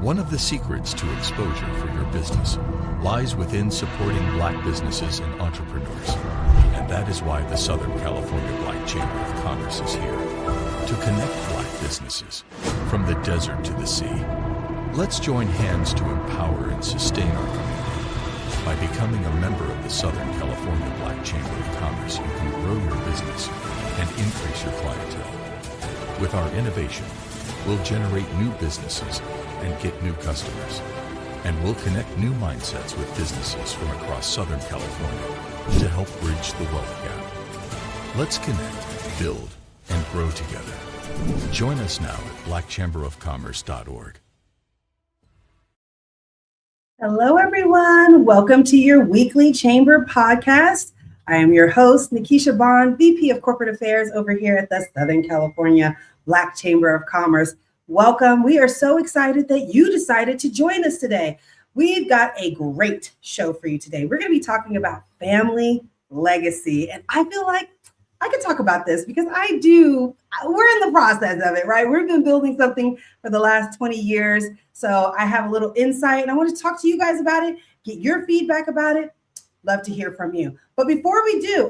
One of the secrets to exposure for your business lies within supporting Black businesses and entrepreneurs. And that is why the Southern California Black Chamber of Commerce is here, to connect Black businesses from the desert to the sea. Let's join hands to empower and sustain our community. By becoming a member of the Southern California Black Chamber of Commerce, you can grow your business and increase your clientele. With our innovation, we'll generate new businesses and get new customers. And we'll connect new mindsets with businesses from across Southern California to help bridge the wealth gap. Let's connect, build, and grow together. Join us now at blackchamberofcommerce.org. Hello, everyone. Welcome to your weekly Chamber podcast. I am your host, Nikisha Bond, VP of Corporate Affairs over here at the Southern California Black Chamber of Commerce. Welcome. We are so excited that you decided to join us today. We've got a great show for you today. We're going to be talking about family legacy. And I feel like I could talk about this because we're in the process of it, right? We've been building something for the last 20 years. So I have a little insight and I want to talk to you guys about it, get your feedback about it. Love to hear from you. But before we do,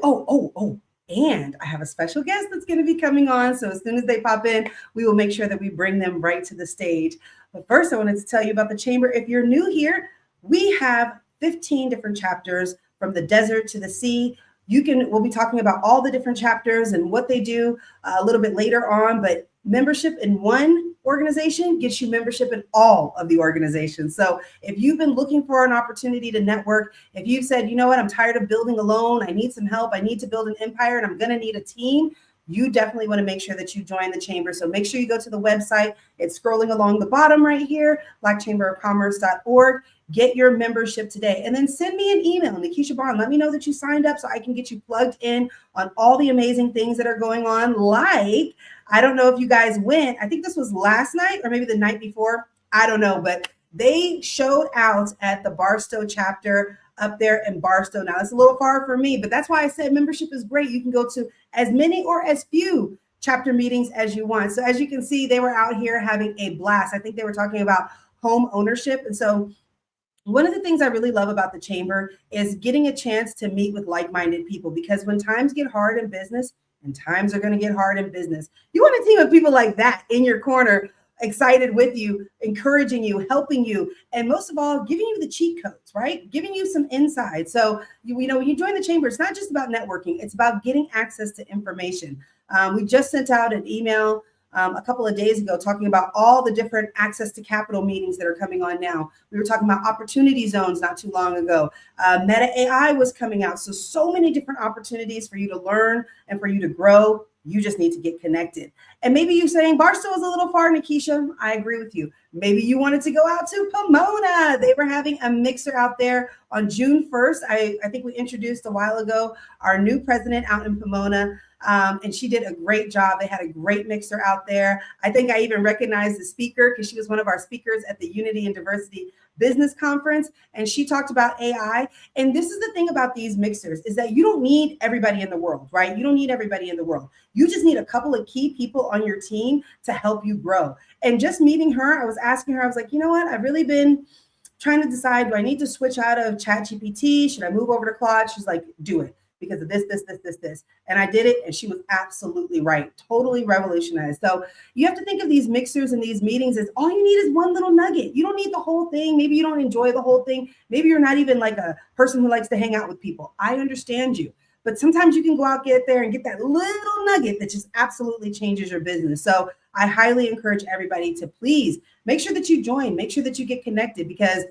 and I have a special guest that's going to be coming on. So as soon as they pop in, we will make sure that we bring them right to the stage. But first, I wanted to tell you about the Chamber. If you're new here, we have 15 different chapters from the desert to the sea. We'll be talking about all the different chapters and what they do a little bit later on. But membership in one organization gets you membership in all of the organizations. So if you've been looking for an opportunity to network, if you've said, you know what, I'm tired of building alone, I need some help, I need to build an empire, and I'm going to need a team, you definitely want to make sure that you join the chamber. So make sure you go to the website. It's scrolling along the bottom right here, blackchamberofcommerce.org. Get your membership today. And then send me an email, Nikisha Bond. Let me know that you signed up so I can get you plugged in on all the amazing things that are going on. Like, I don't know if you guys went, I think this was last night or maybe the night before. I don't know, but they showed out at the Barstow chapter up there in Barstow. Now, it's a little far for me, but that's why I said membership is great. You can go to as many or as few chapter meetings as you want. So as you can see, they were out here having a blast. I think they were talking about home ownership. And so one of the things I really love about the chamber is getting a chance to meet with like-minded people, because when times get hard in business, and times are going to get hard in business, you want a team of people like that in your corner, excited with you, encouraging you, helping you, and most of all, giving you the cheat codes, right? Giving you some insight. So, when you join the chamber, it's not just about networking. It's about getting access to information. We just sent out an email a couple of days ago talking about all the different access to capital meetings that are coming on now. We were talking about opportunity zones not too long ago. Meta AI was coming out. So many different opportunities for you to learn and for you to grow. You just need to get connected. And maybe you're saying Barstow is a little far, Nikisha. I agree with you. Maybe you wanted to go out to Pomona. They were having a mixer out there on June 1st. I think we introduced a while ago our new president out in Pomona. And she did a great job. They had a great mixer out there. I think I even recognized the speaker because she was one of our speakers at the Unity and Diversity Business Conference. And she talked about AI. And this is the thing about these mixers is that you don't need everybody in the world, right? You don't need everybody in the world. You just need a couple of key people on your team to help you grow. And just meeting her, I was asking her, I was like, you know what? I've really been trying to decide, do I need to switch out of ChatGPT? Should I move over to Claude? She's like, do it. Because of this. And I did it. And she was absolutely right. Totally revolutionized. So you have to think of these mixers and these meetings as all you need is one little nugget. You don't need the whole thing. Maybe you don't enjoy the whole thing. Maybe you're not even like a person who likes to hang out with people. I understand you. But sometimes you can go out, get there and get that little nugget that just absolutely changes your business. So I highly encourage everybody to please make sure that you join. Make sure that you get connected because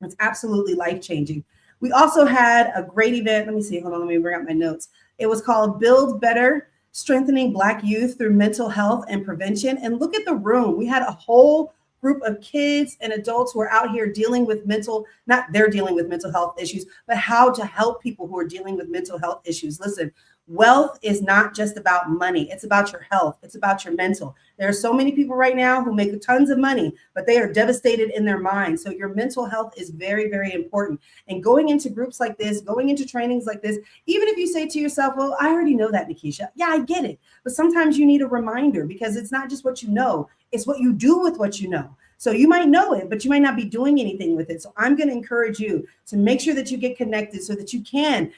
it's absolutely life-changing. We also had a great event. Let me see. Hold on. Let me bring out my notes. It was called Build Better, Strengthening Black Youth Through Mental Health and Prevention. And look at the room. We had a whole group of kids and adults who are out here dealing with dealing with mental health issues, but how to help people who are dealing with mental health issues. Listen, wealth is not just about money. It's about your health. It's about your mental. There are so many people right now who make tons of money, but they are devastated in their mind. So your mental health is very, very important. And going into groups like this, going into trainings like this, even if you say to yourself, well, I already know that, Nikisha. Yeah, I get it. But sometimes you need a reminder because it's not just what you know. It's what you do with what you know. So you might know it, but you might not be doing anything with it. So I'm going to encourage you to make sure that you get connected so that you can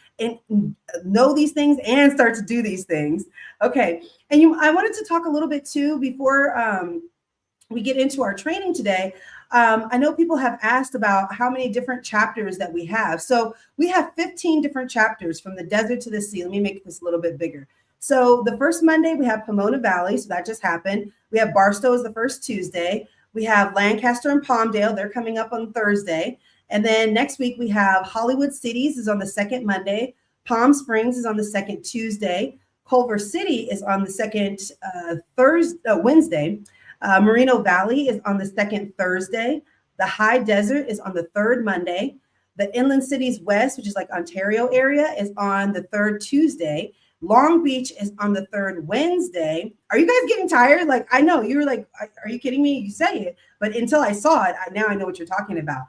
know these things and start to do these things. Okay. And I wanted to talk a little bit too before we get into our training today. I know people have asked about how many different chapters that we have. So we have 15 different chapters from the desert to the sea. Let me make this a little bit bigger. So the first Monday, we have Pomona Valley. So that just happened. We have Barstow is the first Tuesday. We have Lancaster and Palmdale. They're coming up on Thursday. And then next week, we have Hollywood Cities is on the second Monday. Palm Springs is on the second Tuesday. Culver City is on the second Wednesday. Moreno Valley is on the second Thursday. The High Desert is on the third Monday. The Inland Cities West, which is like Ontario area, is on the third Tuesday. Long Beach is on the third Wednesday. Are you guys getting tired? Like, I know you were like, are you kidding me? You say it, but until I saw it, now I know what you're talking about.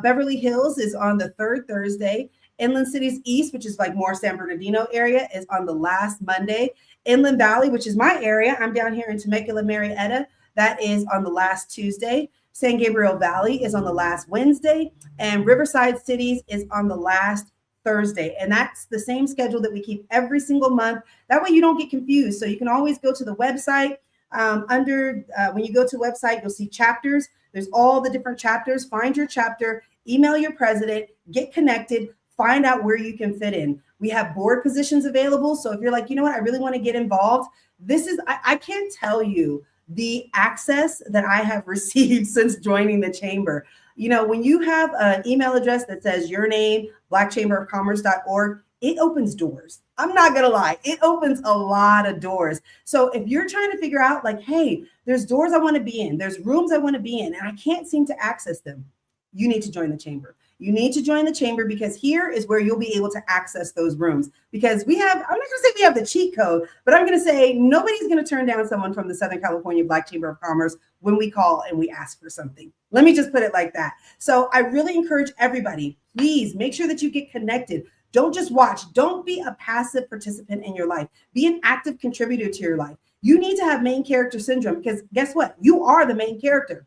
Beverly Hills is on the third Thursday. Inland Cities East, which is like more San Bernardino area, is on the last Monday. Inland Valley, which is my area, I'm down here in Temecula, Marietta, that is on the last Tuesday. San Gabriel Valley is on the last Wednesday, and Riverside Cities is on the last Thursday. And that's the same schedule that we keep every single month. That way you don't get confused. So you can always go to the website. When you go to the website, you'll see chapters. There's all the different chapters. Find your chapter, email your president, get connected, find out where you can fit in. We have board positions available. So if you're like, you know what, I really want to get involved. I can't tell you the access that I have received since joining the chamber. You know, when you have an email address that says your name, blackchamberofcommerce.org, it opens doors. I'm not going to lie. It opens a lot of doors. So if you're trying to figure out like, hey, there's doors I want to be in, there's rooms I want to be in, and I can't seem to access them, you need to join the chamber. You need to join the chamber because here is where you'll be able to access those rooms. Because I'm not going to say we have the cheat code, but I'm going to say nobody's going to turn down someone from the Southern California Black Chamber of Commerce when we call and we ask for something. Let me just put it like that. So I really encourage everybody, please make sure that you get connected. Don't just watch. Don't be a passive participant in your life. Be an active contributor to your life. You need to have main character syndrome because guess what? You are the main character.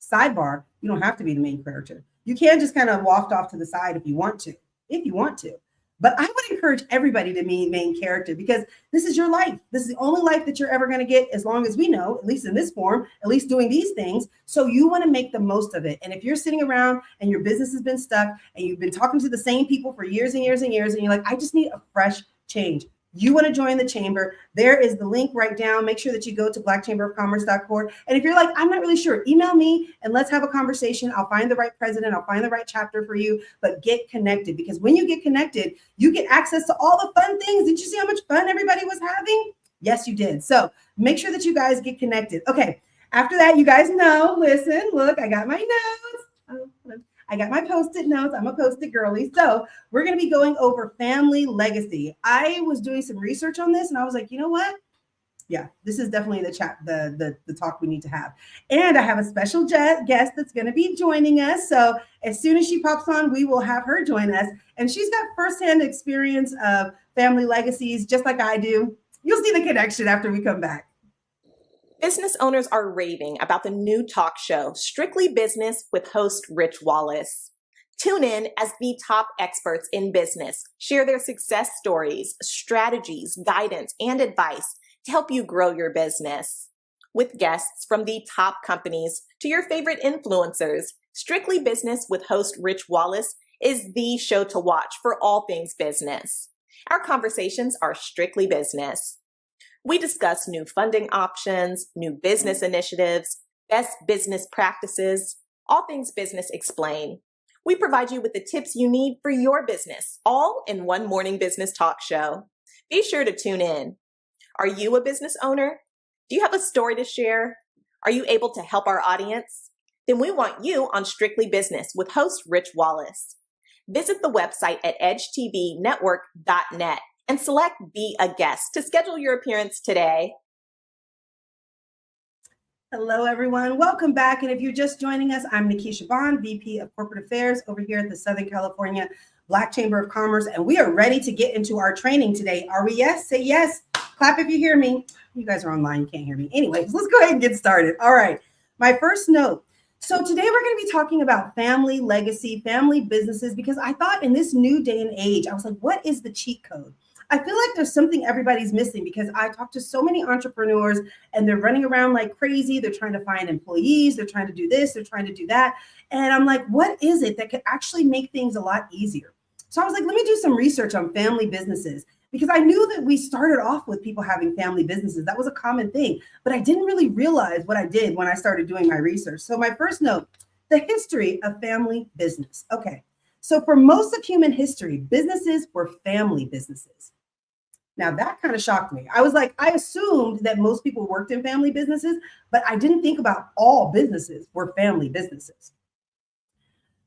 Sidebar, you don't have to be the main character. You can just kind of walk off to the side if you want to. But I would encourage everybody to be main character because this is your life. This is the only life that you're ever going to get as long as we know, at least in this form, at least doing these things. So you want to make the most of it. And if you're sitting around and your business has been stuck and you've been talking to the same people for years and years and years, and you're like, I just need a fresh change. You want to join the chamber, there is the link right down. Make sure that you go to blackchamberofcommerce.org. And if you're like, I'm not really sure, email me and let's have a conversation. I'll find the right president. I'll find the right chapter for you, but get connected because when you get connected, you get access to all the fun things. Did you see how much fun everybody was having? Yes, you did. So make sure that you guys get connected. Okay. After that, you guys know, listen, look, I got my notes. I got my Post-it notes. I'm a Post-it girly. So we're going to be going over family legacy. I was doing some research on this and I was like, you know what? Yeah, this is definitely the talk we need to have. And I have a special guest that's going to be joining us. So as soon as she pops on, we will have her join us. And she's got firsthand experience of family legacies, just like I do. You'll see the connection after we come back. Business owners are raving about the new talk show, Strictly Business with host Rich Wallace. Tune in as the top experts in business share their success stories, strategies, guidance, and advice to help you grow your business. With guests from the top companies to your favorite influencers, Strictly Business with host Rich Wallace is the show to watch for all things business. Our conversations are strictly business. We discuss new funding options, new business initiatives, best business practices, all things business explained. We provide you with the tips you need for your business, all in one morning business talk show. Be sure to tune in. Are you a business owner? Do you have a story to share? Are you able to help our audience? Then we want you on Strictly Business with host Rich Wallace. Visit the website at edgetvnetwork.net and select Be a Guest to schedule your appearance today. Hello, everyone. Welcome back. And if you're just joining us, I'm Nikisha Bond, VP of Corporate Affairs over here at the Southern California Black Chamber of Commerce. And we are ready to get into our training today. Are we? Yes? Say yes. Clap if you hear me. You guys are online, you can't hear me. Anyways, let's go ahead and get started. All right. My first note. So today we're going to be talking about family legacy, family businesses, because I thought in this new day and age, I was like, what is the cheat code? I feel like there's something everybody's missing because I talk to so many entrepreneurs and they're running around like crazy. They're trying to find employees. They're trying to do this. They're trying to do that. And I'm like, what is it that could actually make things a lot easier? So I was like, let me do some research on family businesses because I knew that we started off with people having family businesses. That was a common thing, but I didn't really realize what I did when I started doing my research. So my first note, the history of family business. Okay. So for most of human history, businesses were family businesses. Now that kind of shocked me. I was like, I assumed that most people worked in family businesses, but I didn't think about all businesses were family businesses.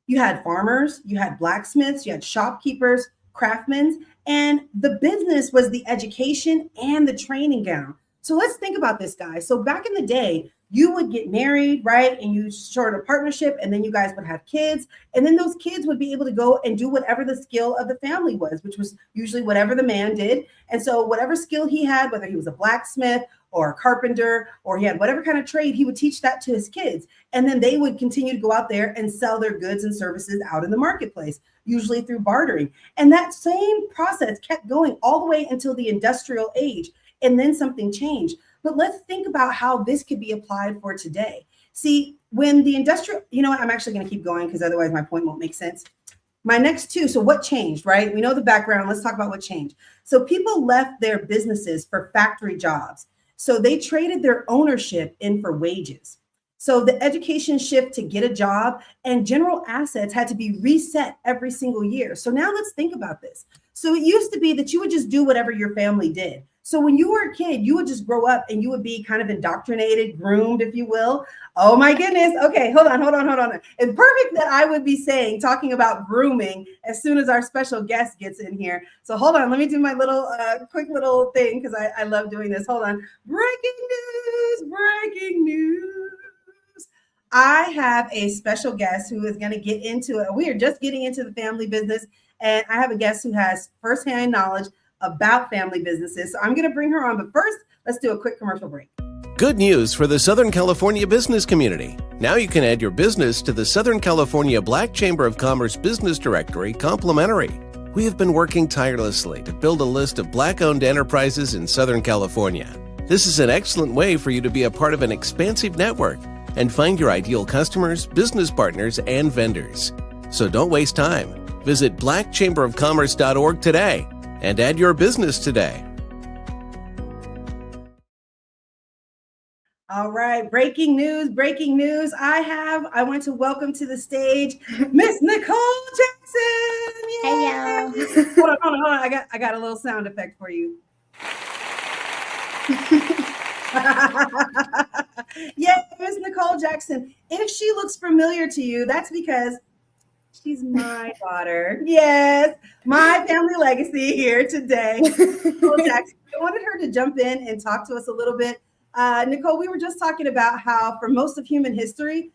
You had farmers, you had blacksmiths, you had shopkeepers, craftsmen, and the business was the education and the training ground. So let's think about this, guys. So back in the day, you would get married, right? And you start a partnership, and then you guys would have kids. And then those kids would be able to go and do whatever the skill of the family was, which was usually whatever the man did. And so whatever skill he had, whether he was a blacksmith or a carpenter, or he had whatever kind of trade, he would teach that to his kids. And then they would continue to go out there and sell their goods and services out in the marketplace, usually through bartering. And that same process kept going all the way until the industrial age. And then something changed. But let's think about how this could be applied for today. See, when the industrial, you know what, I'm actually going to keep going because otherwise my point won't make sense. My next two, so what changed, right? We know the background. Let's talk about what changed. So people left their businesses for factory jobs. So they traded their ownership in for wages. So the education shift to get a job and general assets had to be reset every single year. So now let's think about this. So it used to be that you would just do whatever your family did. So when you were a kid, you would just grow up and you would be kind of indoctrinated, groomed, if you will. Oh my goodness. Okay, hold on. It's perfect that I would be talking about grooming as soon as our special guest gets in here. So hold on, let me do my little quick little thing because I love doing this. Hold on. Breaking news. I have a special guest who is going to get into it. We are just getting into the family business, and I have a guest who has firsthand knowledge about family businesses. So I'm going to bring her on. But first, let's do a quick commercial break. Good news for the Southern California business community. Now you can add your business to the Southern California Black Chamber of Commerce Business Directory complimentary. We have been working tirelessly to build a list of Black-owned enterprises in Southern California. This is an excellent way for you to be a part of an expansive network and find your ideal customers, business partners, and vendors. So don't waste time. Visit blackchamberofcommerce.org today and add your business today. All right, breaking news. I want to welcome to the stage Miss Nicole Jackson. Yay! Hey, y'all. Hold on. I got a little sound effect for you. Yeah, Miss Nicole Jackson. If she looks familiar to you, that's because she's my daughter. Yes, my family legacy here today. Nicole Jackson. I wanted her to jump in and talk to us a little bit. Nicole, we were just talking about how for most of human history,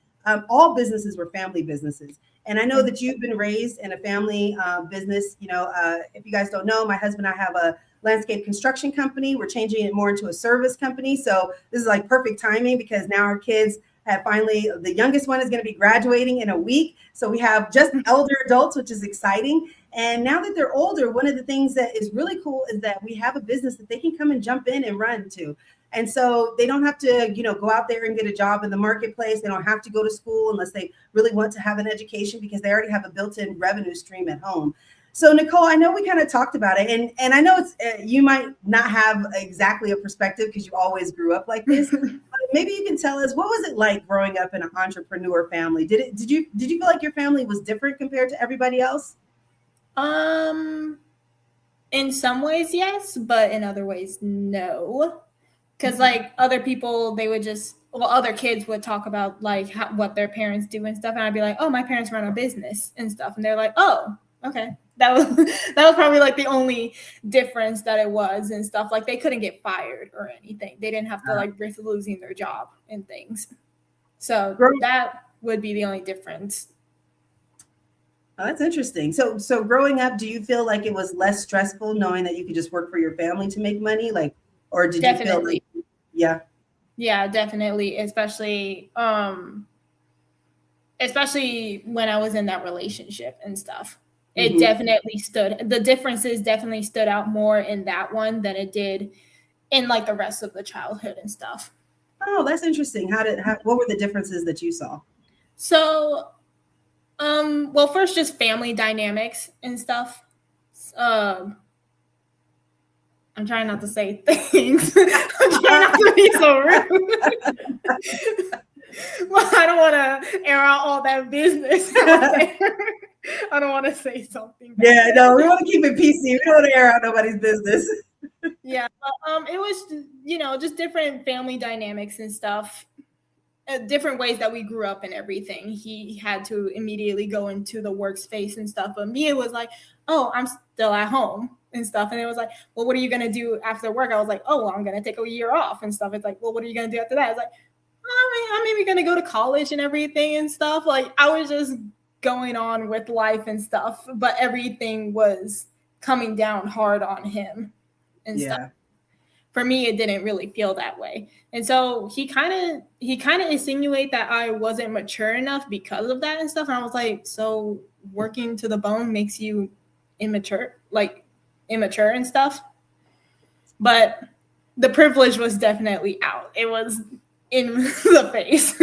all businesses were family businesses. And I know that you've been raised in a family business. You know, if you guys don't know, my husband and I have a landscape construction company. We're changing it more into a service company. So this is like perfect timing because now our kids have finally, the youngest one is going to be graduating in a week. So we have just elder adults, which is exciting. And now that they're older, one of the things that is really cool is that we have a business that they can come and jump in and run to. And so they don't have to, go out there and get a job in the marketplace. They don't have to go to school unless they really want to have an education because they already have a built-in revenue stream at home. So Nicole, I know we kind of talked about it, and I know it's you might not have exactly a perspective because you always grew up like this. But maybe you can tell us, what was it like growing up in an entrepreneur family? Did you feel like your family was different compared to everybody else? In some ways, yes, but in other ways, no. Because like other people, they would other kids would talk about like what their parents do and stuff, and I'd be like, oh, my parents run a business and stuff, and they're like, oh, okay. That was probably like the only difference that it was and stuff. Like they couldn't get fired or anything. They didn't have to like risk losing their job and things. So that would be the only difference. Oh, that's interesting. So growing up, do you feel like it was less stressful knowing that you could just work for your family to make money? Like, Or did you feel like, yeah? Yeah, definitely. Especially when I was in that relationship and stuff. It definitely the differences definitely stood out more in that one than it did in like the rest of the childhood and stuff. Oh, that's interesting. What were the differences that you saw? So, well, first just family dynamics and stuff. I'm trying not to say things. I'm trying not to be so rude. Well, I don't want to air out all that business out there. I don't want to say something bad. Yeah, no, we want to keep it PC. We don't want to air out nobody's business. Yeah, but, it was, just different family dynamics and stuff. Different ways that we grew up and everything. He had to immediately go into the workspace and stuff. But me, it was like, oh, I'm still at home and stuff. And it was like, well, what are you going to do after work? I was like, oh, well, I'm going to take a year off and stuff. It's like, well, what are you going to do after that? I was like, I'm maybe going to go to college and everything and stuff. Like I was just going on with life and stuff, but everything was coming down hard on him and stuff. For me, it didn't really feel that way. And so he kind of insinuated that I wasn't mature enough because of that and stuff. And I was like, so working to the bone makes you immature and stuff. But the privilege was definitely out. It was in the face.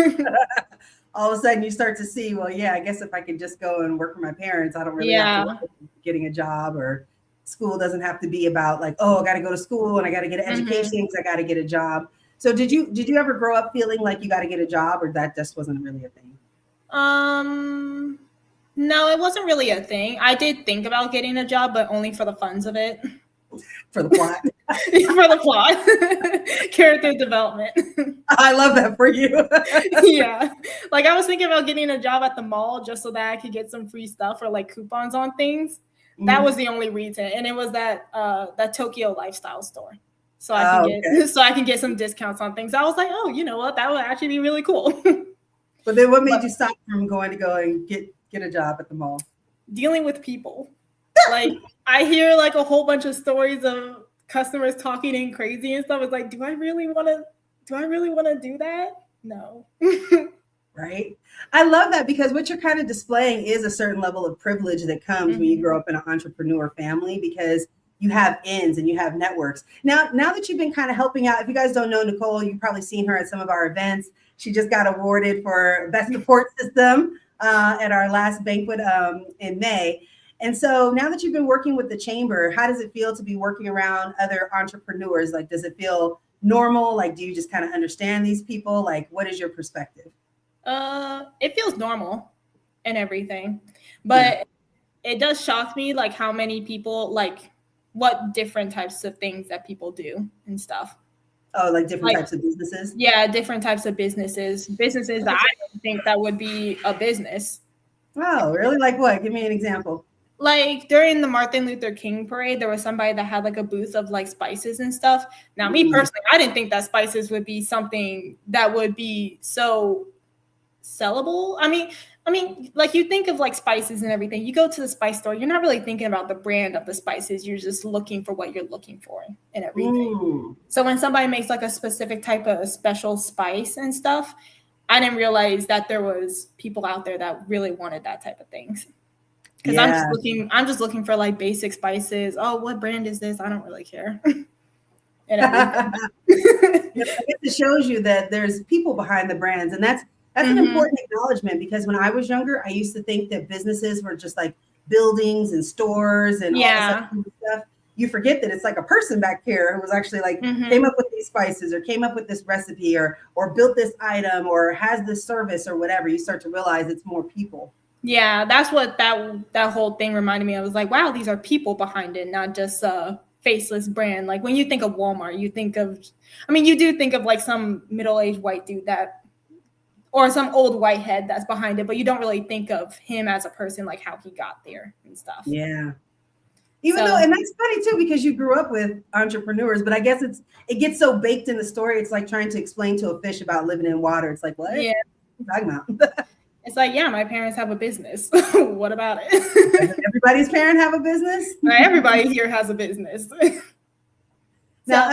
All of a sudden you start to see, well, yeah, I guess if I could just go and work for my parents, I don't really have to work getting a job, or school doesn't have to be about like, oh, I got to go to school and I got to get an education because I got to get a job. So did you ever grow up feeling like you got to get a job, or that just wasn't really a thing? No, it wasn't really a thing. I did think about getting a job, but only for the funs of it. For the plot. For the plot. Character development. I love that for you. Yeah. Like I was thinking about getting a job at the mall just so that I could get some free stuff or like coupons on things. That was the only reason. And it was that Tokyo lifestyle store. So I can get some discounts on things. I was like, oh, you know what? That would actually be really cool. But then what made you stop from going to go and get a job at the mall? Dealing with people. Like I hear like a whole bunch of stories of customers talking in crazy and stuff. It's like, do I really want to do that? No. Right. I love that, because what you're kind of displaying is a certain level of privilege that comes when you grow up in an entrepreneur family, because you have ends and you have networks. Now that you've been kind of helping out, if you guys don't know Nicole, you've probably seen her at some of our events. She just got awarded for Best Support System at our last banquet in May. And so now that you've been working with the chamber, how does it feel to be working around other entrepreneurs? Like, does it feel normal? Like, do you just kind of understand these people? Like, what is your perspective? It feels normal and everything, but it does shock me like how many people, like what different types of things that people do and stuff. Oh, like different types of businesses? Yeah, different types of businesses that I don't think that would be a business. Oh, really? Like what? Give me an example. Like during the Martin Luther King parade, there was somebody that had like a booth of like spices and stuff. Now, me personally, I didn't think that spices would be something that would be so sellable. I mean, like you think of like spices and everything. You go to the spice store, you're not really thinking about the brand of the spices. You're just looking for what you're looking for and everything. So when somebody makes like a specific type of special spice and stuff, I didn't realize that there was people out there that really wanted that type of things. Because I'm just looking for like basic spices. Oh, what brand is this? I don't really care. And I guess it shows you that there's people behind the brands, and that's an important acknowledgement, because when I was younger, I used to think that businesses were just like buildings and stores and all this other stuff. You forget that it's like a person back here who was actually like came up with these spices or came up with this recipe or built this item or has this service or whatever. You start to realize it's more people. Yeah, that's what that whole thing reminded me of. I was like, wow, these are people behind it, not just a faceless brand. Like when you think of Walmart, you do think of like some middle-aged white dude or some old white head that's behind it, but you don't really think of him as a person, like how he got there and stuff. Yeah. And that's funny too, because you grew up with entrepreneurs, but I guess it gets so baked in the story. It's like trying to explain to a fish about living in water. It's like, what? Yeah. What are you talking about? It's like, yeah, my parents have a business. What about it? Everybody's parent have a business? Everybody here has a business. Now,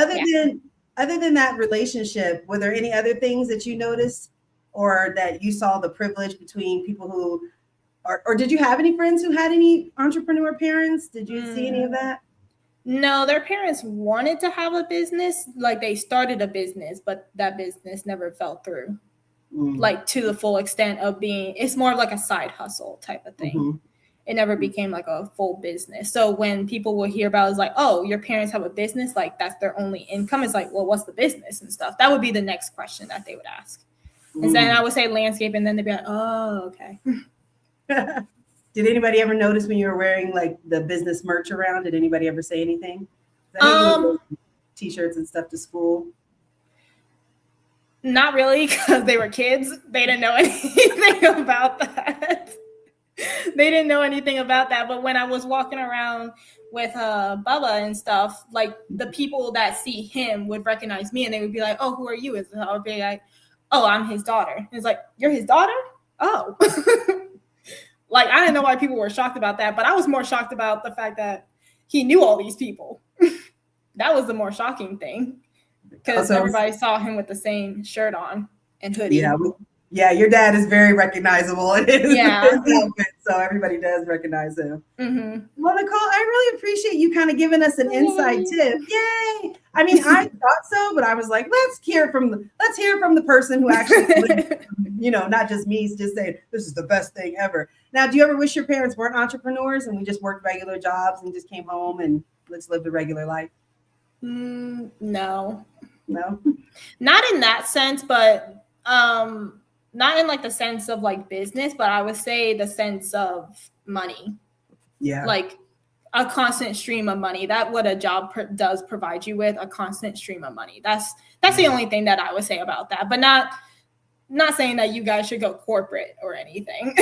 other than that relationship, were there any other things that you noticed or that you saw the privilege between people who, or did you have any friends who had any entrepreneur parents? Did you see any of that? No, their parents wanted to have a business. Like they started a business, but that business never fell through. Like to the full extent of it's more of like a side hustle type of thing. Mm-hmm. It never became like a full business. So when people will hear about it, it's like, oh, your parents have a business, like that's their only income. It's like, well, what's the business and stuff? That would be the next question that they would ask. And then I would say landscape, and then they'd be like, oh, okay. Did anybody ever notice when you were wearing like the business merch around? Did anybody ever say anything? T-shirts and stuff to school? Not really, because they were kids. They didn't know anything about that. They didn't know anything about that. But when I was walking around with Bubba and stuff, like the people that see him would recognize me, and they would be like, oh, who are you? And I would be like, oh, I'm his daughter. And it's like, you're his daughter? Oh. Like, I didn't know why people were shocked about that, but I was more shocked about the fact that he knew all these people. That was the more shocking thing, because everybody saw him with the same shirt on and hoodie. Yeah, your dad is very recognizable in his outfit, so everybody does recognize him. Mm-hmm. Well, Nicole, I really appreciate you kind of giving us an inside tip. Yay! I mean, I thought so, but I was like, let's hear from the person who actually, not just me, just saying this is the best thing ever. Now, do you ever wish your parents weren't entrepreneurs and we just worked regular jobs and just came home and let's live the regular life? No, not in that sense, but not in like the sense of like business, but I would say the sense of money. Yeah. Like a constant stream of money. That's what a job does provide you with, a constant stream of money. That's the only thing that I would say about that, but not saying that you guys should go corporate or anything.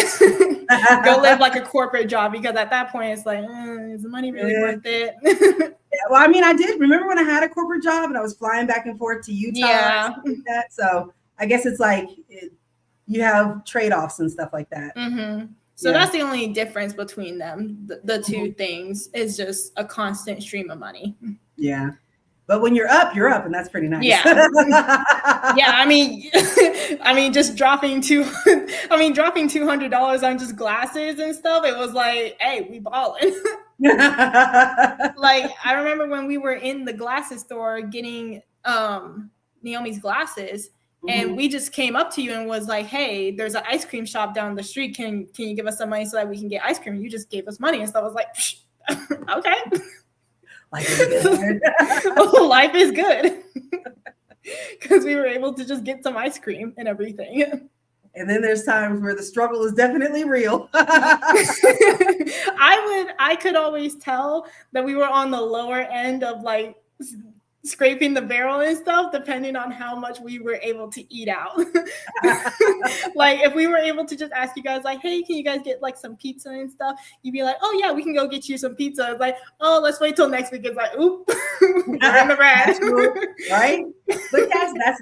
Go live like a corporate job, because at that point it's like, is the money really worth it? Yeah, well, I mean, I did remember when I had a corporate job and I was flying back and forth to Utah. Yeah. And stuff like that. So I guess it's like you have trade-offs and stuff like that. Mm-hmm. So that's the only difference between them. The two things is just a constant stream of money. Yeah. But when you're up, and that's pretty nice. Yeah. Yeah. I mean, just dropping $200 on just glasses and stuff. It was like, hey, we balling. Like, I remember when we were in the glasses store getting Naomi's glasses, and we just came up to you and was like, hey, there's an ice cream shop down the street. Can you give us some money so that we can get ice cream? And you just gave us money. And so I was like, okay. Life is good. Life is good. Because we were able to just get some ice cream and everything. And then there's times where the struggle is definitely real. I could always tell that we were on the lower end of like scraping the barrel and stuff, depending on how much we were able to eat out. Like if we were able to just ask you guys like, hey, can you guys get like some pizza and stuff? You'd be like, oh yeah, we can go get you some pizza. It's like, oh, let's wait till next week. It's like, oop, we're in the red. Right? But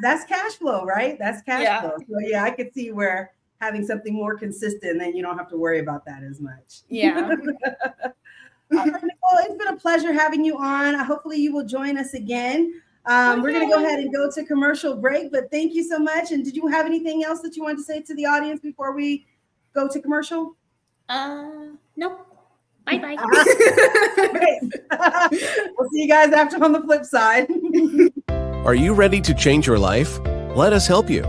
that's cash flow, right? That's cash flow. So yeah, I could see where having something more consistent, then you don't have to worry about that as much. Yeah. All right, Nicole, it's been a pleasure having you on. Hopefully you will join us again. We're going to go ahead and go to commercial break, but thank you so much. And did you have anything else that you wanted to say to the audience before we go to commercial? Nope. Bye-bye. We'll see you guys after on the flip side. Are you ready to change your life? Let us help you.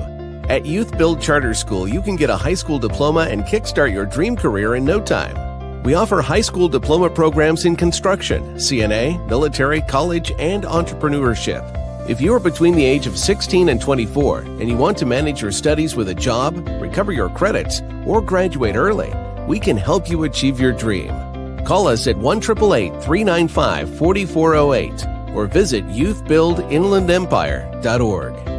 At Youth Build Charter School, you can get a high school diploma and kickstart your dream career in no time. We offer high school diploma programs in construction, CNA, military, college, and entrepreneurship. If you are between the age of 16 and 24 and you want to manage your studies with a job, recover your credits, or graduate early, we can help you achieve your dream. Call us at 1-888-395-4408 or visit youthbuildinlandempire.org.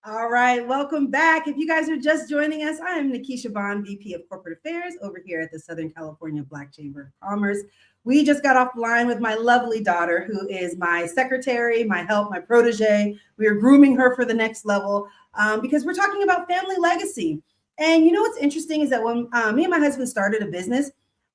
All right, welcome back. If you guys are just joining us, I am Nikisha Bond, VP of Corporate Affairs over here at the Southern California Black Chamber of Commerce. We just got off the line with my lovely daughter, who is my secretary, my help, my protege. We are grooming her for the next level because we're talking about family legacy. And you know what's interesting is that when me and my husband started a business,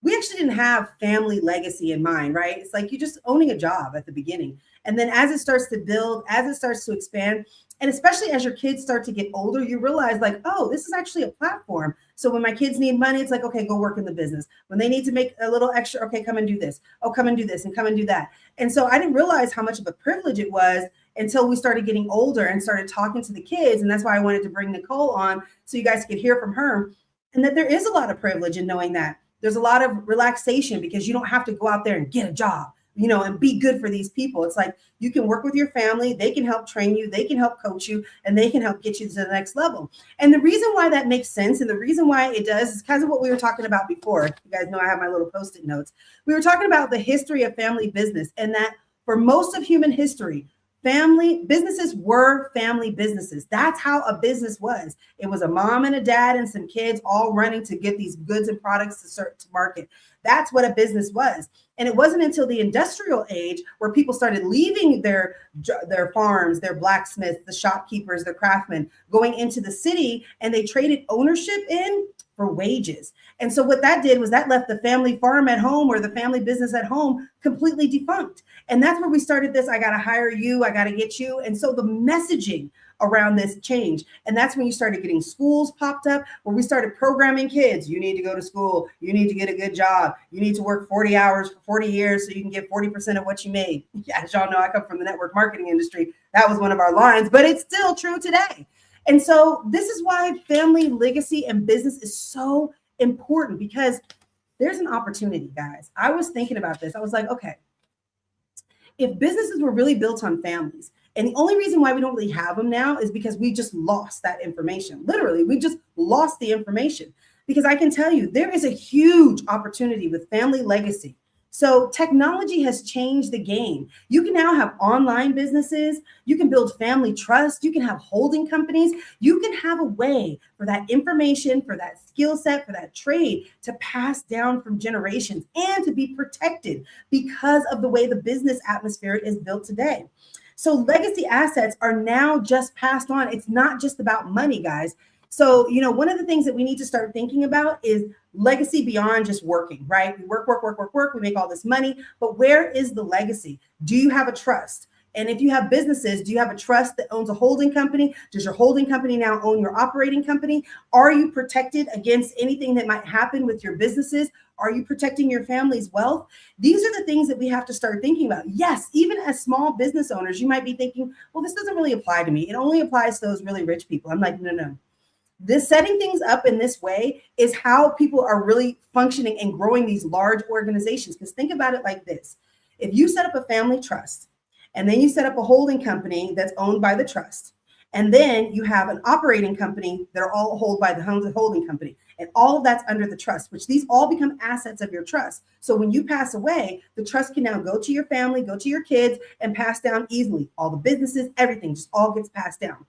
we actually didn't have family legacy in mind, right? It's like you just owning a job at the beginning. And then as it starts to build, as it starts to expand, and especially as your kids start to get older, you realize like, oh, this is actually a platform. So when my kids need money, it's like, okay, go work in the business. When they need to make a little extra, okay, come and do this. Oh, come and do this and come and do that. And so I didn't realize how much of a privilege it was until we started getting older and started talking to the kids. And that's why I wanted to bring Nicole on so you guys could hear from her. And that there is a lot of privilege in knowing that. There's a lot of relaxation because you don't have to go out there and get a job, and be good for these people. It's like you can work with your family. They can help train you. They can help coach you, and they can help get you to the next level. And the reason why that makes sense and the reason why it does is because of what we were talking about before. You guys know I have my little Post-it notes. We were talking about the history of family business, and that for most of human history, family businesses were family businesses. That's how a business was. It was a mom and a dad and some kids all running to get these goods and products to market. That's what a business was. And it wasn't until the industrial age where people started leaving their farms, their blacksmiths, the shopkeepers, the craftsmen, going into the city, and they traded ownership in for wages. And so what that did was that left the family farm at home or the family business at home completely defunct. And that's where we started this. I got to hire you. I got to get you. And so the messaging around this change. And that's when you started getting schools popped up where we started programming kids. You need to go to school. You need to get a good job. You need to work 40 hours for 40 years so you can get 40% of what you made. Yeah, as y'all know, I come from the network marketing industry. That was one of our lines, but it's still true today. And so this is why family legacy and business is so important, because there's an opportunity, guys. I was thinking about this. I was like, okay, if businesses were really built on families, and the only reason why we don't really have them now is because we just lost that information. Literally, we just lost the information. Because I can tell you, there is a huge opportunity with family legacy. So technology has changed the game. You can now have online businesses. You can build family trust. You can have holding companies. You can have a way for that information, for that skill set, for that trade to pass down from generations and to be protected because of the way the business atmosphere is built today. So legacy assets are now just passed on. It's not just about money, guys. So, one of the things that we need to start thinking about is legacy beyond just working, right? We work. We make all this money, but where is the legacy? Do you have a trust? And if you have businesses, do you have a trust that owns a holding company? Does your holding company now own your operating company? Are you protected against anything that might happen with your businesses? Are you protecting your family's wealth? These are the things that we have to start thinking about. Yes, even as small business owners, you might be thinking, well, this doesn't really apply to me. It only applies to those really rich people. I'm like, no. This setting things up in this way is how people are really functioning and growing these large organizations. Because think about it like this. If you set up a family trust and then you set up a holding company that's owned by the trust, and then you have an operating company that are all held by the holding company, and all of that's under the trust, which these all become assets of your trust. So when you pass away, the trust can now go to your family, go to your kids, and pass down easily. All the businesses, everything just all gets passed down.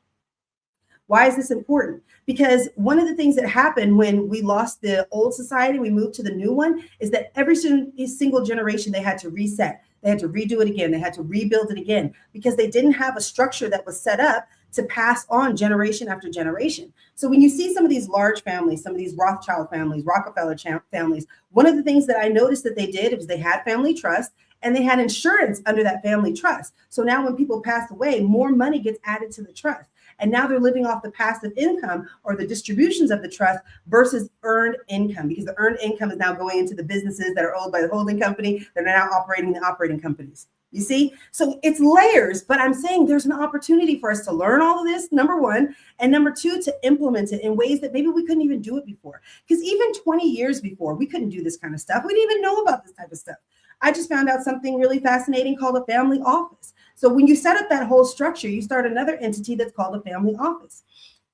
Why is this important? Because one of the things that happened when we lost the old society, we moved to the new one, is that every single generation, they had to reset. They had to redo it again. They had to rebuild it again because they didn't have a structure that was set up to pass on generation after generation. So when you see some of these large families, some of these Rothschild families, Rockefeller families, one of the things that I noticed that they did was they had family trust and they had insurance under that family trust. So now when people pass away, more money gets added to the trust. And now they're living off the passive income or the distributions of the trust versus earned income, because the earned income is now going into the businesses that are owned by the holding company that are now operating the operating companies. You see? So it's layers, but I'm saying there's an opportunity for us to learn all of this, number one, and number two, to implement it in ways that maybe we couldn't even do it before. Because even 20 years before, we couldn't do this kind of stuff. We didn't even know about this type of stuff. I just found out something really fascinating called a family office. So when you set up that whole structure, you start another entity that's called a family office.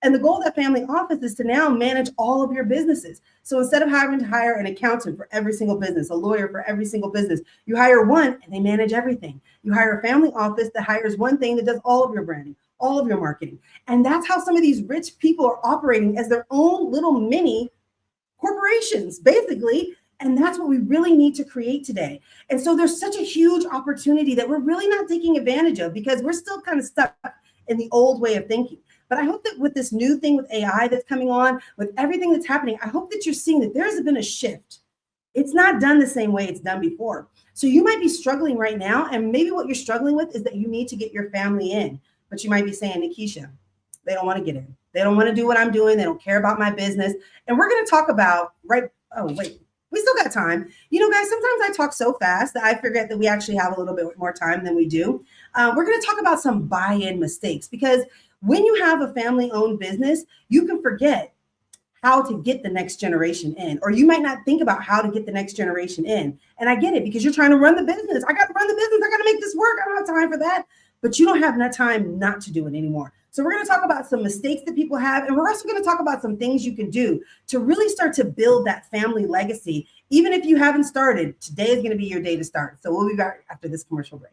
And the goal of that family office is to now manage all of your businesses. So instead of having to hire an accountant for every single business, a lawyer for every single business, you hire one and they manage everything. You hire a family office that hires one thing that does all of your branding, all of your marketing. And that's how some of these rich people are operating as their own little mini corporations, basically. And that's what we really need to create today. And so there's such a huge opportunity that we're really not taking advantage of because we're still kind of stuck in the old way of thinking. But I hope that with this new thing with AI that's coming on, with everything that's happening, I hope that you're seeing that there's been a shift It's not done the same way it's done before. So you might be struggling right now, and maybe what you're struggling with is that you need to get your family in. But you might be saying, Nikisha, they don't want to get in. They don't want to do what I'm doing. They don't care about my business. And we're going to talk about, right? Oh, wait, we still got time. You know, guys, sometimes I talk so fast that I forget that we actually have a little bit more time than we do. We're going to talk about some buy-in mistakes, because when you have a family-owned business, you can forget how to get the next generation in, or you might not think about how to get the next generation in. And I get it, because you're trying to run the business. I got to run the business. I got to make this work. I don't have time for that. But you don't have enough time not to do it anymore. So we're going to talk about some mistakes that people have. And we're also going to talk about some things you can do to really start to build that family legacy. Even if you haven't started, today is going to be your day to start. So we'll be back after this commercial break.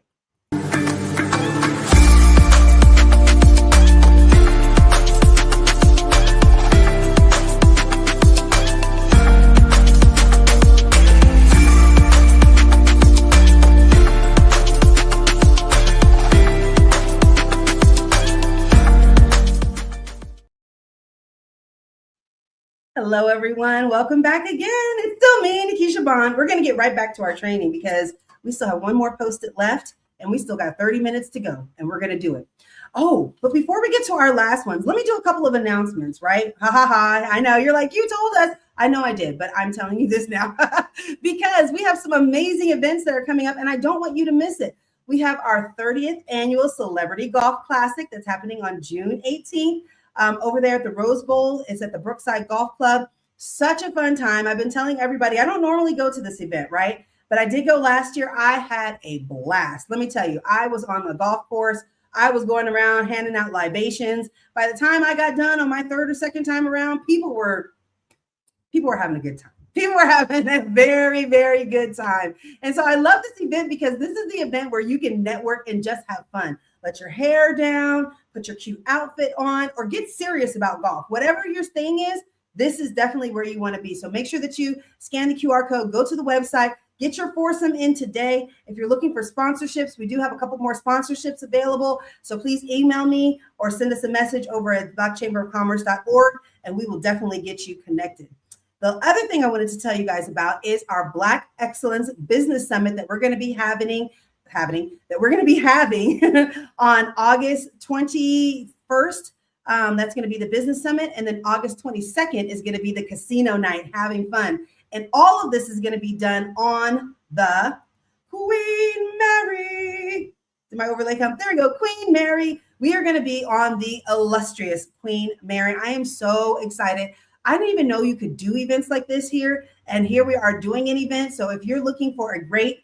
Hello, everyone. Welcome back again. It's still me, Nikisha Bond. We're going to get right back to our training because we still have one more post-it left and we still got 30 minutes to go, and we're going to do it. Oh, but before we get to our last ones, let me do a couple of announcements, right? Ha ha ha. I know you're like, you told us. I know I did, but I'm telling you this now because we have some amazing events that are coming up and I don't want you to miss it. We have our 30th annual Celebrity Golf Classic that's happening on June 18th. Over there at the Rose Bowl. It's at the Brookside Golf Club. Such a fun time. I've been telling everybody, I don't normally go to this event, right? But I did go last year. I had a blast. Let me tell you, I was on the golf course. I was going around handing out libations. By the time I got done on my third or second time around, people were having a good time. People were having a very, very good time. And so I love this event because this is the event where you can network and just have fun. Let your hair down, put your cute outfit on, or get serious about golf. Whatever your thing is, this is definitely where you want to be. So make sure that you scan the QR code, go to the website, get your foursome in today. If you're looking for sponsorships, we do have a couple more sponsorships available. So please email me or send us a message over at blackchamberofcommerce.org, and we will definitely get you connected. The other thing I wanted to tell you guys about is our Black Excellence Business Summit that we're going to be having on August 21st. That's going to be the business summit. And then August 22nd is going to be the casino night, having fun. And all of this is going to be done on the Queen Mary. Did my overlay come? There we go. Queen Mary. We are going to be on the illustrious Queen Mary. I am so excited. I didn't even know you could do events like this here. And here we are doing an event. So if you're looking for a great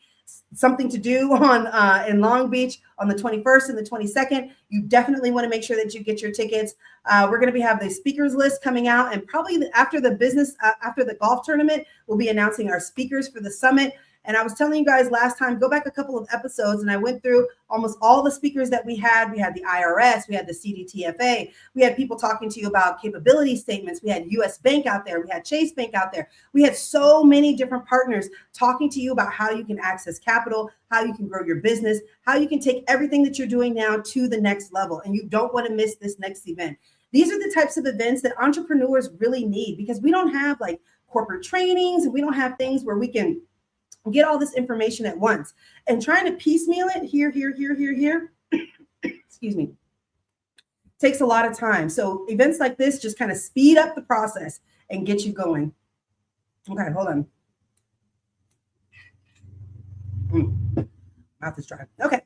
something to do on in Long Beach on the 21st and the 22nd, you definitely want to make sure that you get your tickets. We're going to have the speakers list coming out, and probably after the golf tournament, we'll be announcing our speakers for the summit. And I was telling you guys last time, go back a couple of episodes, and I went through almost all the speakers that we had. We had the IRS, we had the CDTFA, we had people talking to you about capability statements. We had US Bank out there, we had Chase Bank out there. We had so many different partners talking to you about how you can access capital, how you can grow your business, how you can take everything that you're doing now to the next level. And you don't want to miss this next event. These are the types of events that entrepreneurs really need, because we don't have like corporate trainings, and we don't have things where we can get all this information at once, and trying to piecemeal it here, excuse me, takes a lot of time. So events like this just kind of speed up the process and get you going. Okay, hold on. Mouth is dry. Okay.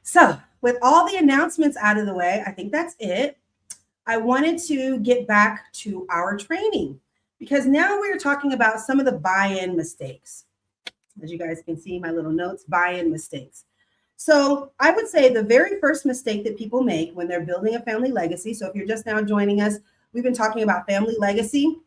So with all the announcements out of the way, I think that's it. I wanted to get back to our training, because now we're talking about some of the buy-in mistakes. As you guys can see, my little notes, buy-in mistakes. So I would say the very first mistake that people make when they're building a family legacy. So if you're just now joining us, we've been talking about family legacy.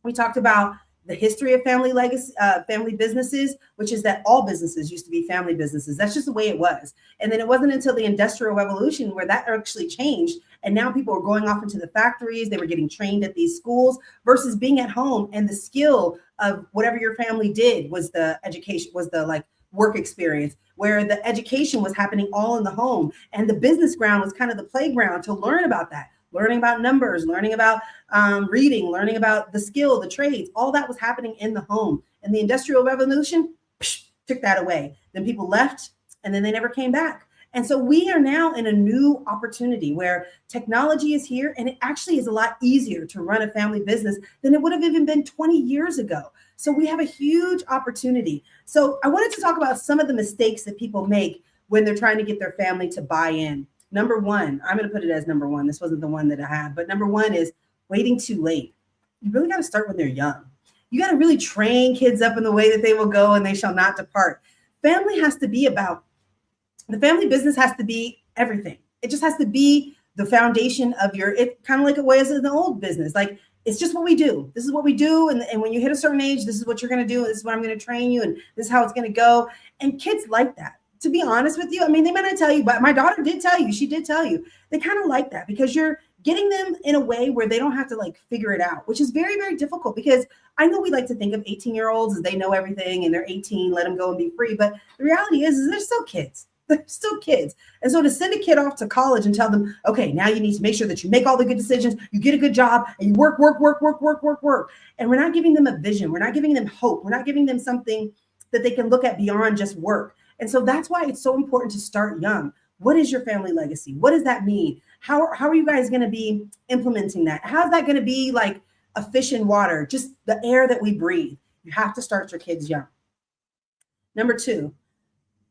We talked about the history of family legacy, family businesses, which is that all businesses used to be family businesses. That's just the way it was. And then it wasn't until the Industrial Revolution where that actually changed. And now people were going off into the factories. They were getting trained at these schools versus being at home. And the skill of whatever your family did was the education, was the like work experience, where the education was happening all in the home. And the business ground was kind of the playground to learn about that. Learning about numbers, learning about reading, learning about the skill, the trades, all that was happening in the home. And the Industrial Revolution took that away. Then people left and then they never came back. And so we are now in a new opportunity where technology is here, and it actually is a lot easier to run a family business than it would have even been 20 years ago. So we have a huge opportunity. So I wanted to talk about some of the mistakes that people make when they're trying to get their family to buy in. Number one, I'm going to put it as number one. This wasn't the one that I had, but number one is waiting too late. You really got to start when they're young. You got to really train kids up in the way that they will go and they shall not depart. Family has to be about, the family business has to be everything. It just has to be the foundation of it kind of like it was in the old business. Like, it's just what we do. This is what we do. And when you hit a certain age, this is what you're going to do. And this is what I'm going to train you. And this is how it's going to go. And kids like that. To be honest with you, I mean, they might not tell you, but my daughter did tell you, she did tell you, they kind of like that because you're getting them in a way where they don't have to like figure it out, which is very, very difficult because I know we like to think of 18-year-olds as they know everything and they're 18, let them go and be free. But the reality is they're still kids. They're still kids. And so to send a kid off to college and tell them, okay, now you need to make sure that you make all the good decisions, you get a good job, and you work. And we're not giving them a vision. We're not giving them hope. We're not giving them something that they can look at beyond just work. And so that's why it's so important to start young. What is your family legacy? What does that mean? How are you guys going to be implementing that? How's that going to be like a fish in water, just the air that we breathe? You have to start your kids young. Number two,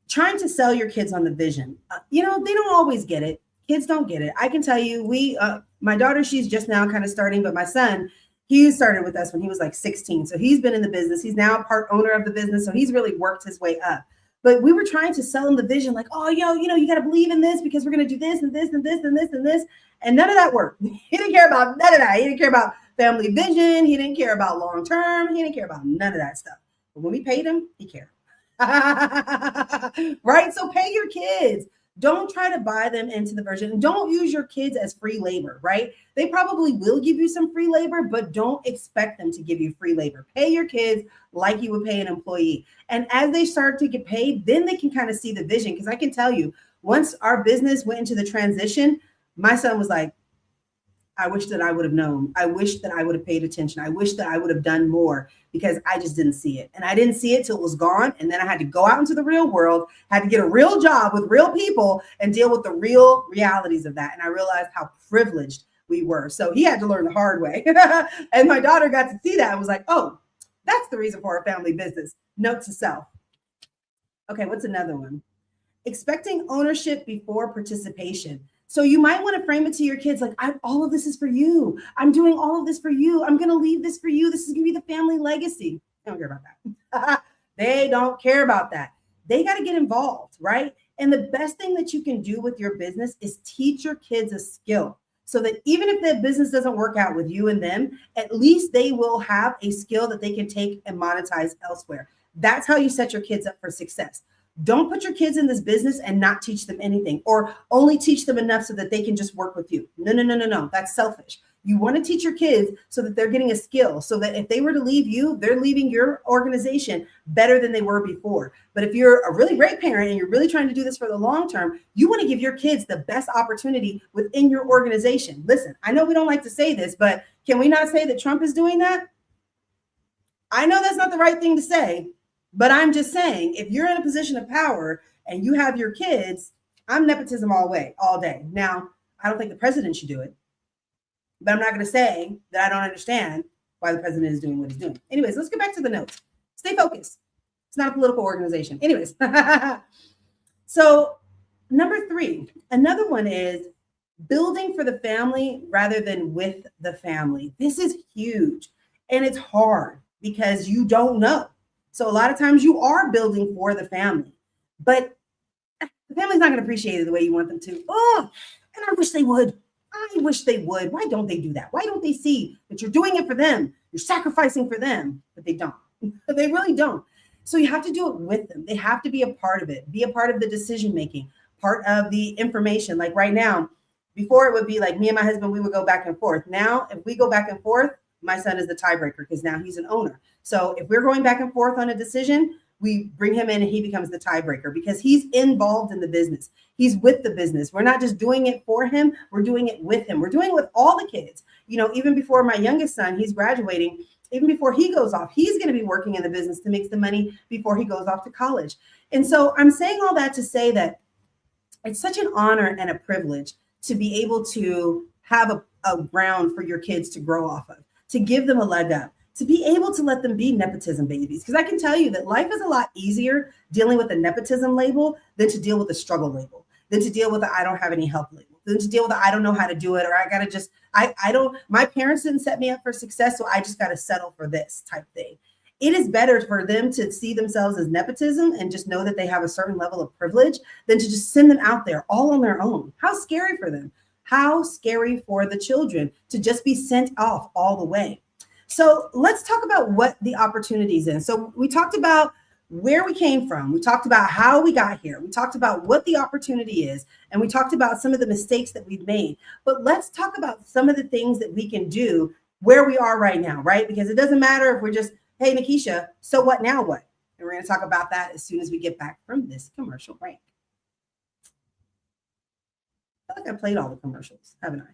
trying to sell your kids on the vision. They don't always get it. Kids don't get it. I can tell you, my daughter, she's just now kind of starting, but my son, he started with us when he was like 16. So he's been in the business. He's now a part owner of the business. So he's really worked his way up. But we were trying to sell him the vision, like, oh, you got to believe in this because we're going to do this and this and this and this and this. And none of that worked. He didn't care about none of that. He didn't care about family vision. He didn't care about long term. He didn't care about none of that stuff. But when we paid him, he cared. Right? So pay your kids. Don't try to buy them into the version. And don't use your kids as free labor, right? They probably will give you some free labor, but don't expect them to give you free labor. Pay your kids like you would pay an employee. And as they start to get paid, then they can kind of see the vision. Because I can tell you, once our business went into the transition, my son was like, I wish that I would have known. I wish that I would have paid attention. I wish that I would have done more because I just didn't see it. And I didn't see it till it was gone. And then I had to go out into the real world, had to get a real job with real people and deal with the real realities of that. And I realized how privileged we were. So he had to learn the hard way. And my daughter got to see that and was like, oh, that's the reason for a family business. Note to self. Okay, what's another one? Expecting ownership before participation. So you might want to frame it to your kids like, all of this is for you. I'm doing all of this for you. I'm going to leave this for you. This is going to be the family legacy. They don't care about that. They don't care about that. They got to get involved, right? And the best thing that you can do with your business is teach your kids a skill so that even if their business doesn't work out with you and them, at least they will have a skill that they can take and monetize elsewhere. That's how you set your kids up for success. Don't put your kids in this business and not teach them anything or only teach them enough so that they can just work with you. No. That's selfish. You want to teach your kids so that they're getting a skill so that if they were to leave you, they're leaving your organization better than they were before. But if you're a really great parent and you're really trying to do this for the long term, you want to give your kids the best opportunity within your organization. Listen, I know we don't like to say this, but can we not say that Trump is doing that? I know that's not the right thing to say. But I'm just saying, if you're in a position of power and you have your kids, I'm nepotism all day. Now, I don't think the president should do it, but I'm not going to say that I don't understand why the president is doing what he's doing. Anyways, let's get back to the notes. Stay focused. It's not a political organization. Anyways, so number 3, another one is building for the family rather than with the family. This is huge and it's hard because you don't know. So a lot of times you are building for the family, but the family's not going to appreciate it the way you want them to. Oh, and I wish they would. Why don't they do that? Why don't they see that you're doing it for them? You're sacrificing for them, but they don't. They really don't. So you have to do it with them. They have to be a part of it, be a part of the decision-making, part of the information. Like right now, before it would be like me and my husband, we would go back and forth. Now, if we go back and forth, my son is the tiebreaker because now he's an owner. So if we're going back and forth on a decision, we bring him in and he becomes the tiebreaker because he's involved in the business. He's with the business. We're not just doing it for him. We're doing it with him. We're doing it with all the kids. Even before my youngest son, he's graduating. Even before he goes off, he's going to be working in the business to make the money before he goes off to college. And so I'm saying all that to say that it's such an honor and a privilege to be able to have a ground for your kids to grow off of, to give them a leg up, to be able to let them be nepotism babies. Because I can tell you that life is a lot easier dealing with a nepotism label than to deal with a struggle label, than to deal with the I don't have any help label, than to deal with the I don't know how to do it, or I got to just, my parents didn't set me up for success, so I just got to settle for this type thing. It is better for them to see themselves as nepotism and just know that they have a certain level of privilege than to just send them out there all on their own. How scary for them. How scary for the children to just be sent off all the way. So let's talk about what the opportunities is. So we talked about where we came from. We talked about how we got here. We talked about what the opportunity is. And we talked about some of the mistakes that we've made. But let's talk about some of the things that we can do where we are right now, right? Because it doesn't matter if we're just, hey, Nikisha, so what now what? And we're going to talk about that as soon as we get back from this commercial break. I feel like I played all the commercials, haven't I?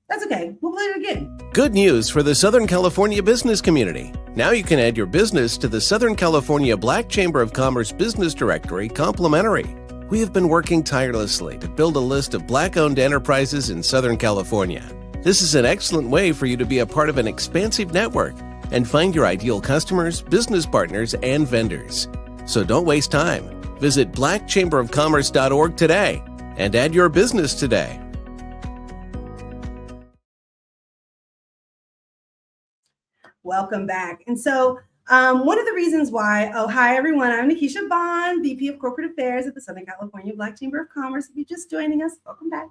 That's okay. We'll play it again. Good news for the Southern California business community. Now you can add your business to the Southern California Black Chamber of Commerce Business Directory complimentary. We have been working tirelessly to build a list of Black-owned enterprises in Southern California. This is an excellent way for you to be a part of an expansive network and find your ideal customers, business partners, and vendors. So don't waste time. Visit blackchamberofcommerce.org today and add your business today. Welcome back. And so one of the reasons why, hi everyone, I'm Nikisha Bond, VP of Corporate Affairs at the Southern California Black Chamber of Commerce. If you're just joining us, welcome back.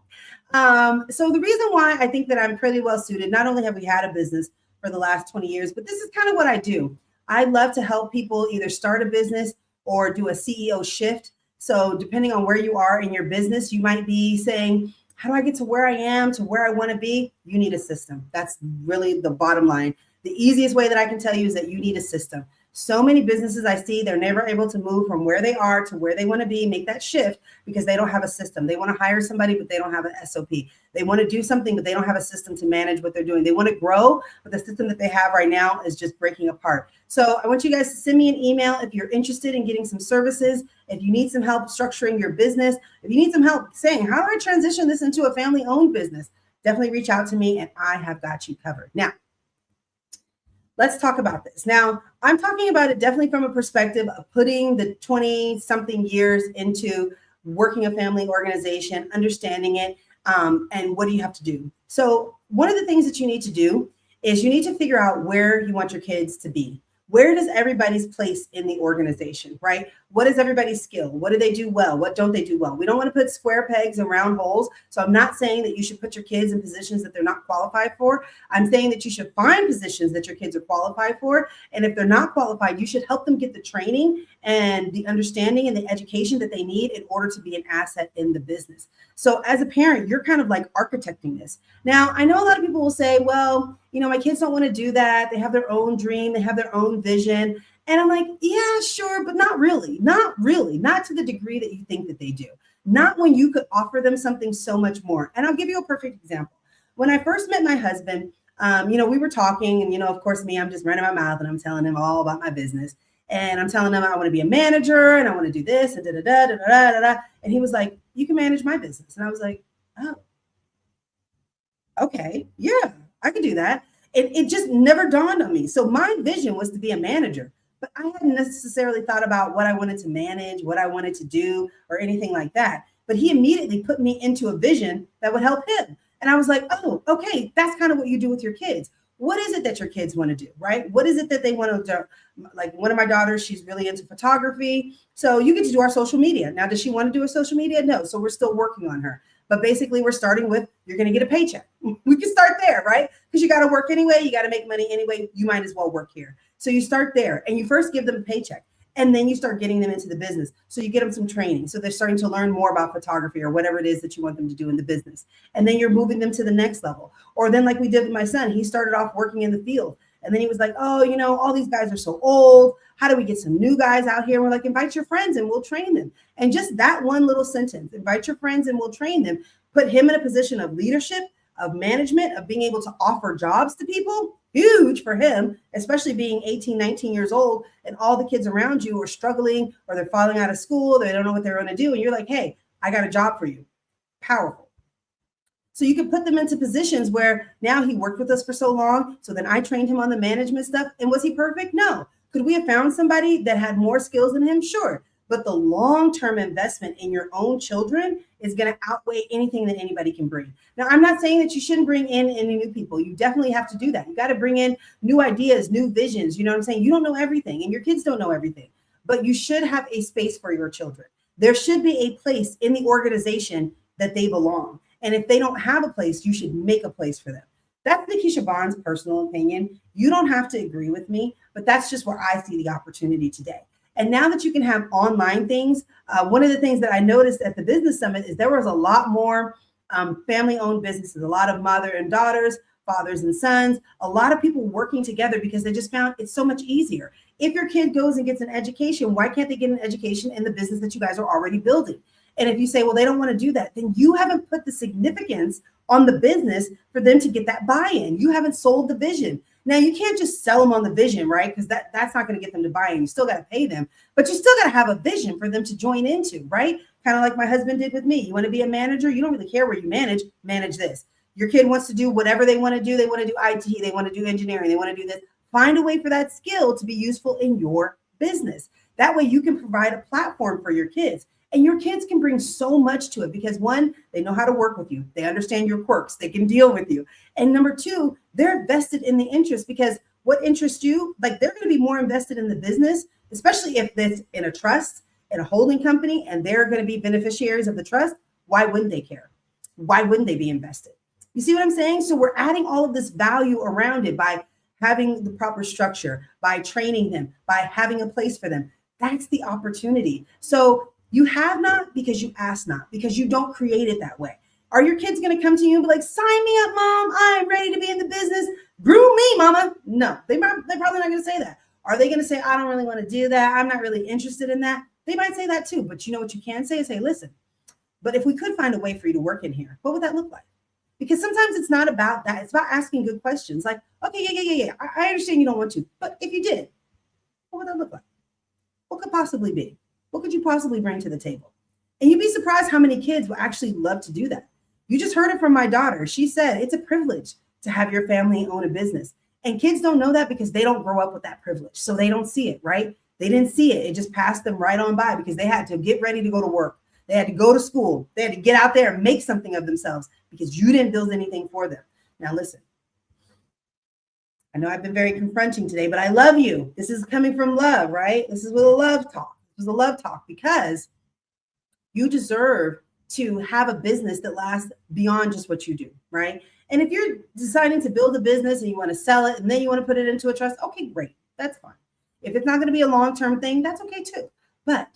So the reason why I think that I'm pretty well suited, not only have we had a business for the last 20 years, but this is kind of what I do. I love to help people either start a business or do a CEO shift. So depending on where you are in your business, you might be saying, how do I get to where I am, to where I want to be? You need a system. That's really the bottom line. The easiest way that I can tell you is that you need a system. So many businesses I see, they're never able to move from where they are to where they want to be, make that shift because they don't have a system. They want to hire somebody, but they don't have an SOP. They want to do something, but they don't have a system to manage what they're doing. They want to grow, but the system that they have right now is just breaking apart. So I want you guys to send me an email if you're interested in getting some services, if you need some help structuring your business, if you need some help saying, how do I transition this into a family-owned business? Definitely reach out to me and I have got you covered. Now, let's talk about this. Now, I'm talking about it definitely from a perspective of putting the 20-something years into working a family organization, understanding it, and what do you have to do? So one of the things that you need to do is you need to figure out where you want your kids to be. Where does everybody's place in the organization, right? What is everybody's skill? What do they do well? What don't they do well? We don't want to put square pegs in round holes. So I'm not saying that you should put your kids in positions that they're not qualified for. I'm saying that you should find positions that your kids are qualified for. And if they're not qualified, you should help them get the training and the understanding and the education that they need in order to be an asset in the business. So as a parent, you're kind of like architecting this. Now, I know a lot of people will say, well, my kids don't want to do that. They have their own dream. They have their own vision. And I'm like, yeah, sure, but not really, not to the degree that you think that they do. Not when you could offer them something so much more. And I'll give you a perfect example. When I first met my husband, we were talking and, of course, I'm just running my mouth and I'm telling him all about my business. And I'm telling him I want to be a manager and I want to do this and da-da-da. And he was like, you can manage my business. And I was like, oh, okay, yeah, I can do that. It just never dawned on me. So my vision was to be a manager, but I hadn't necessarily thought about what I wanted to manage, what I wanted to do, or anything like that. But he immediately put me into a vision that would help him. And I was like, oh, okay, that's kind of what you do with your kids. What is it that your kids want to do, right? What is it that they want to do? Like one of my daughters, she's really into photography. So you get to do our social media. Now, does she want to do a social media? No. So we're still working on her. But basically, we're starting with, you're going to get a paycheck. We can start there, right? Because you got to work anyway. You got to make money anyway. You might as well work here. So you start there and you first give them a paycheck. And then you start getting them into the business. So you get them some training. So they're starting to learn more about photography or whatever it is that you want them to do in the business. And then you're moving them to the next level. Or then like we did with my son, he started off working in the field. And then he was like, oh, all these guys are so old. How do we get some new guys out here? And we're like, invite your friends and we'll train them. And just that one little sentence, invite your friends and we'll train them, put him in a position of leadership, of management, of being able to offer jobs to people. Huge for him, especially being 18, 19 years old, and all the kids around you are struggling or they're falling out of school. They don't know what they're going to do. And you're like, hey, I got a job for you. Powerful. So you can put them into positions where now he worked with us for so long. So then I trained him on the management stuff. And was he perfect? No. Could we have found somebody that had more skills than him? Sure. But the long-term investment in your own children is going to outweigh anything that anybody can bring. Now, I'm not saying that you shouldn't bring in any new people. You definitely have to do that. You got to bring in new ideas, new visions. You know what I'm saying? You don't know everything and your kids don't know everything, but you should have a space for your children. There should be a place in the organization that they belong. And if they don't have a place, you should make a place for them. That's Nikisha Bond's personal opinion. You don't have to agree with me, but that's just where I see the opportunity today. And now that you can have online things, one of the things that I noticed at the business summit is there was a lot more family-owned businesses, a lot of mother and daughters, fathers and sons, a lot of people working together because they just found it's so much easier. If your kid goes and gets an education, why can't they get an education in the business that you guys are already building? And if you say, well, they don't want to do that, then you haven't put the significance on the business for them to get that buy-in. You haven't sold the vision. Now, you can't just sell them on the vision, right? Because that's not going to get them to buy in. You still got to pay them, but you still got to have a vision for them to join into, right? Kind of like my husband did with me. You want to be a manager? You don't really care where you manage this. Your kid wants to do whatever they want to do. They want to do IT. They want to do engineering. They want to do this. Find a way for that skill to be useful in your business. That way you can provide a platform for your kids. And your kids can bring so much to it because one, they know how to work with you. They understand your quirks. They can deal with you. And number two, they're vested in the interest because what interests you, like they're going to be more invested in the business, especially if it's in a trust, in a holding company, and they're going to be beneficiaries of the trust. Why wouldn't they care? Why wouldn't they be invested? You see what I'm saying? So we're adding all of this value around it by having the proper structure, by training them, by having a place for them. That's the opportunity. So you have not because you ask not, because you don't create it that way. Are your kids going to come to you and be like, sign me up, mom, I'm ready to be in the business. Groom me, mama. No, they're probably not going to say that. Are they going to say, I don't really want to do that. I'm not really interested in that. They might say that too. But you know what you can say is, hey, listen, but if we could find a way for you to work in here, what would that look like? Because sometimes it's not about that. It's about asking good questions. Like, okay, yeah. I understand you don't want to, but if you did, what would that look like? What could possibly be? What could you possibly bring to the table? And you'd be surprised how many kids will actually love to do that. You just heard it from my daughter. She said it's a privilege to have your family own a business. And kids don't know that because they don't grow up with that privilege. So they don't see it, right? They didn't see it. It just passed them right on by because they had to get ready to go to work. They had to go to school. They had to get out there and make something of themselves because you didn't build anything for them. Now, listen, I know I've been very confronting today, but I love you. This is coming from love, right? This is with a love talk. This is a love talk because you deserve to have a business that lasts beyond just what you do, right? And if you're deciding to build a business and you want to sell it and then you want to put it into a trust, okay, great. That's fine. If it's not going to be a long-term thing, that's okay too. But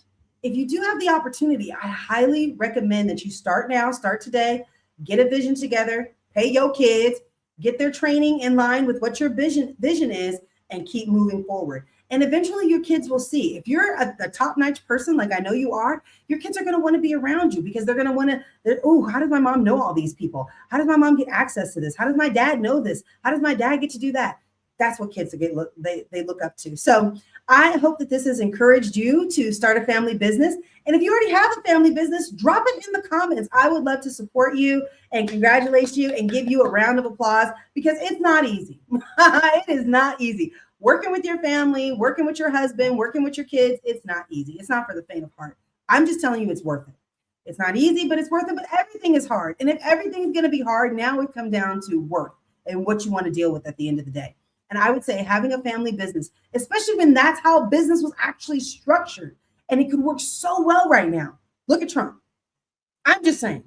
if you do have the opportunity, I highly recommend that you start now, start today, get a vision together, pay your kids, get their training in line with what your vision is, and keep moving forward. And eventually your kids will see. If you're a top-notch person, like I know you are, your kids are going to want to be around you because they're going to want to, oh, how does my mom know all these people? How does my mom get access to this? How does my dad know this? How does my dad get to do that? That's what kids they look up to. So I hope that this has encouraged you to start a family business. And if you already have a family business, drop it in the comments. I would love to support you and congratulate you and give you a round of applause because it's not easy. It is not easy. Working with your family, working with your husband, working with your kids, it's not easy. It's not for the faint of heart. I'm just telling you it's worth it. It's not easy, but it's worth it. But everything is hard. And if everything's going to be hard, now we come down to work and what you want to deal with at the end of the day. And I would say having a family business, especially when that's how business was actually structured, and it could work so well right now. Look at Trump. I'm just saying,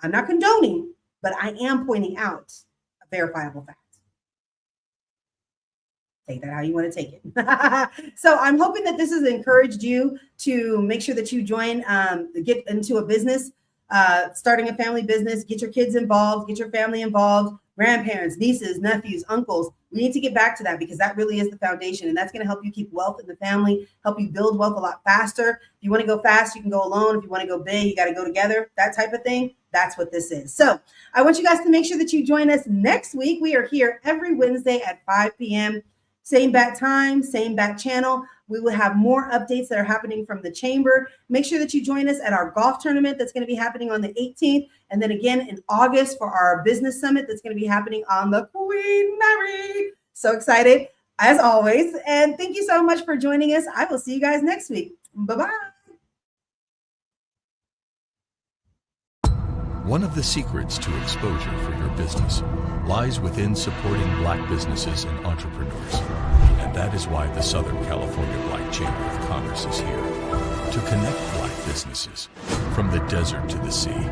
I'm not condoning, but I am pointing out a verifiable fact. Take that how you want to take it. So I'm hoping that this has encouraged you to make sure that you join, get into a business starting a family business, get your kids involved, get your family involved, grandparents, nieces, nephews, uncles. We need to get back to that because that really is the foundation. And that's going to help you keep wealth in the family, help you build wealth a lot faster. If you want to go fast, you can go alone. If you want to go big, you got to go together, that type of thing. That's what this is. So I want you guys to make sure that you join us next week. We are here every Wednesday at 5 p.m. Same bat time, same bat channel. We will have more updates that are happening from the chamber. Make sure that you join us at our golf tournament that's going to be happening on the 18th. And then again in August for our business summit that's going to be happening on the Queen Mary. So excited as always. And thank you so much for joining us. I will see you guys next week. Bye-bye. One of the secrets to exposure for your business lies within supporting Black businesses and entrepreneurs. And that is why the Southern California Black Chamber of Commerce is here to connect Black businesses from the desert to the sea.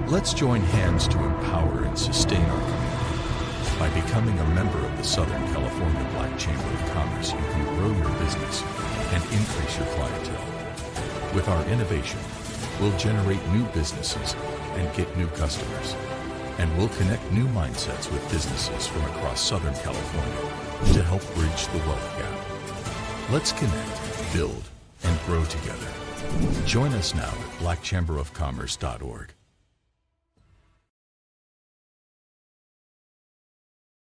Let's join hands to empower and sustain our community. By becoming a member of the Southern California Black Chamber of Commerce, you can grow your business and increase your clientele. With our innovation, we'll generate new businesses and get new customers. And we'll connect new mindsets with businesses from across Southern California to help bridge the wealth gap. Let's connect, build, and grow together. Join us now at blackchamberofcommerce.org.